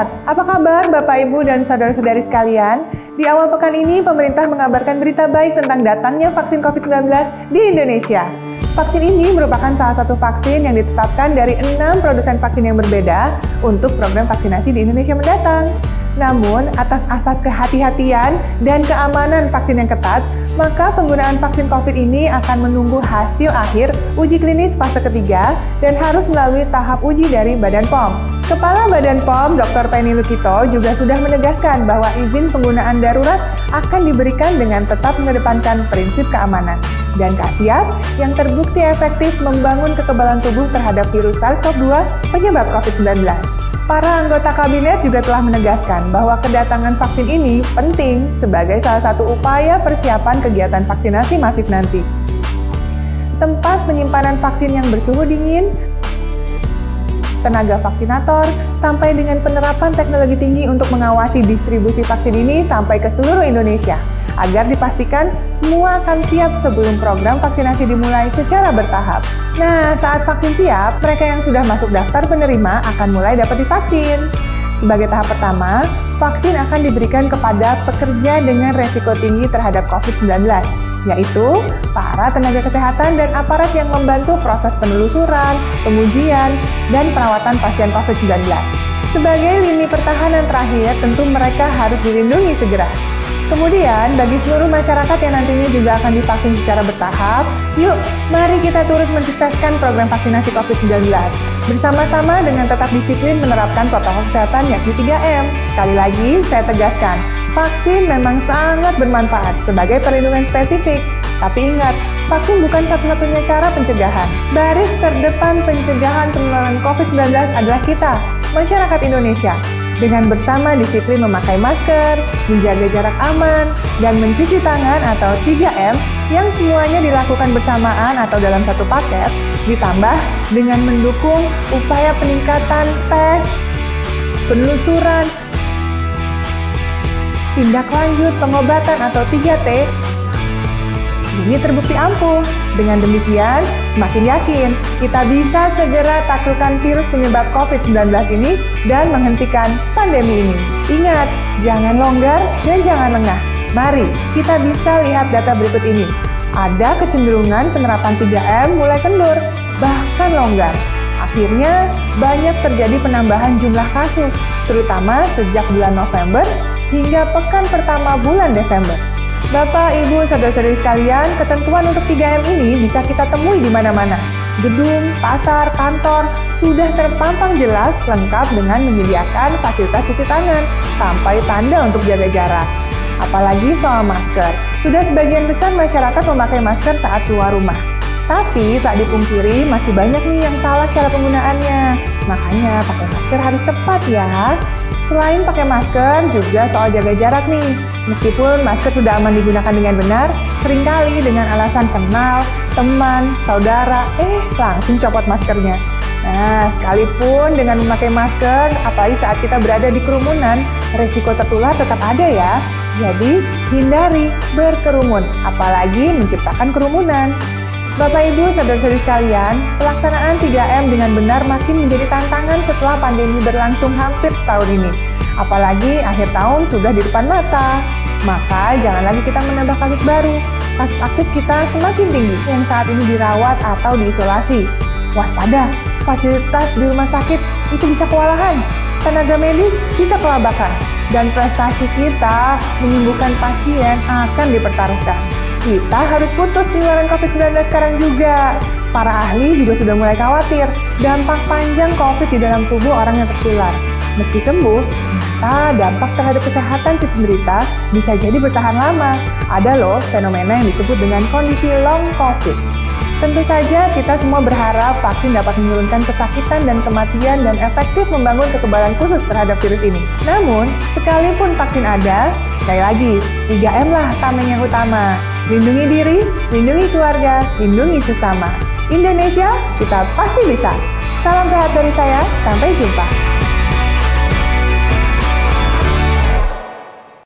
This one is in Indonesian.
sehat. Apa kabar Bapak, Ibu, dan saudara-saudari sekalian? Di awal pekan ini, pemerintah mengabarkan berita baik tentang datangnya vaksin COVID-19 di Indonesia. Vaksin ini merupakan salah satu vaksin yang ditetapkan dari 6 produsen vaksin yang berbeda untuk program vaksinasi di Indonesia mendatang. Namun, atas asas kehati-hatian dan keamanan vaksin yang ketat, maka penggunaan vaksin COVID ini akan menunggu hasil akhir uji klinis fase ketiga dan harus melalui tahap uji dari Badan POM. Kepala Badan POM, Dr. Penny Lukito, juga sudah menegaskan bahwa izin penggunaan darurat akan diberikan dengan tetap mengedepankan prinsip keamanan dan khasiat yang terbukti efektif membangun kekebalan tubuh terhadap virus SARS-CoV-2 penyebab COVID-19. Para anggota kabinet juga telah menegaskan bahwa kedatangan vaksin ini penting sebagai salah satu upaya persiapan kegiatan vaksinasi masif nanti. Tempat penyimpanan vaksin yang bersuhu dingin, tenaga vaksinator, sampai dengan penerapan teknologi tinggi untuk mengawasi distribusi vaksin ini sampai ke seluruh Indonesia, agar dipastikan semua akan siap sebelum program vaksinasi dimulai secara bertahap. Nah, saat vaksin siap, mereka yang sudah masuk daftar penerima akan mulai dapat divaksin. Sebagai tahap pertama, vaksin akan diberikan kepada pekerja dengan resiko tinggi terhadap COVID-19, yaitu para tenaga kesehatan dan aparat yang membantu proses penelusuran, pengujian, dan perawatan pasien COVID-19. Sebagai lini pertahanan terakhir, tentu mereka harus dilindungi segera. Kemudian, bagi seluruh masyarakat yang nantinya juga akan divaksin secara bertahap, yuk, mari kita turut mensukseskan program vaksinasi COVID-19. Bersama-sama dengan tetap disiplin menerapkan protokol kesehatan yakni 3M. Sekali lagi, saya tegaskan, vaksin memang sangat bermanfaat sebagai perlindungan spesifik. Tapi ingat, vaksin bukan satu-satunya cara pencegahan. Baris terdepan pencegahan penularan COVID-19 adalah kita, masyarakat Indonesia. Dengan bersama disiplin memakai masker, menjaga jarak aman, dan mencuci tangan atau 3M yang semuanya dilakukan bersamaan atau dalam satu paket, ditambah dengan mendukung upaya peningkatan tes, penelusuran, tindak lanjut pengobatan atau 3T, ini terbukti ampuh. Dengan demikian, semakin yakin kita bisa segera taklukkan virus penyebab COVID-19 ini dan menghentikan pandemi ini. Ingat, jangan longgar dan jangan lengah. Mari kita bisa lihat data berikut ini. Ada kecenderungan penerapan 3M mulai kendur, bahkan longgar. Akhirnya, banyak terjadi penambahan jumlah kasus, terutama sejak bulan November hingga pekan pertama bulan Desember. Bapak, Ibu, saudara-saudari sekalian, ketentuan untuk 3M ini bisa kita temui di mana-mana. Gedung, pasar, kantor, sudah terpampang jelas lengkap dengan menyediakan fasilitas cuci tangan, sampai tanda untuk jaga jarak. Apalagi soal masker, sudah sebagian besar masyarakat memakai masker saat keluar rumah. Tapi tak dipungkiri masih banyak nih yang salah cara penggunaannya. Makanya pakai masker harus tepat ya. Selain pakai masker, juga soal jaga jarak nih. Meskipun masker sudah aman digunakan dengan benar, seringkali dengan alasan kenal, teman, saudara, langsung copot maskernya. Nah, sekalipun dengan memakai masker, apalagi saat kita berada di kerumunan, resiko tertular tetap ada ya. Jadi, hindari berkerumun, apalagi menciptakan kerumunan. Bapak, Ibu, saudara-saudari sekalian, pelaksanaan 3M dengan benar makin menjadi tantangan setelah pandemi berlangsung hampir setahun ini. Apalagi akhir tahun sudah di depan mata. Maka jangan lagi kita menambah kasus baru. Kasus aktif kita semakin tinggi yang saat ini dirawat atau diisolasi. Waspada, fasilitas di rumah sakit itu bisa kewalahan. Tenaga medis bisa kelabakan. Dan prestasi kita menyembuhkan pasien akan dipertaruhkan. Kita harus putus penularan COVID-19 sekarang juga. Para ahli juga sudah mulai khawatir dampak panjang COVID di dalam tubuh orang yang tertular. Meski sembuh, ternyata dampak terhadap kesehatan si penderita bisa jadi bertahan lama. Ada loh fenomena yang disebut dengan kondisi long COVID. Tentu saja kita semua berharap vaksin dapat menurunkan kesakitan dan kematian dan efektif membangun kekebalan khusus terhadap virus ini. Namun, sekalipun vaksin ada, sekali lagi, 3M lah tameng yang utama. Lindungi diri, lindungi keluarga, lindungi sesama. Indonesia, kita pasti bisa. Salam sehat dari saya, sampai jumpa.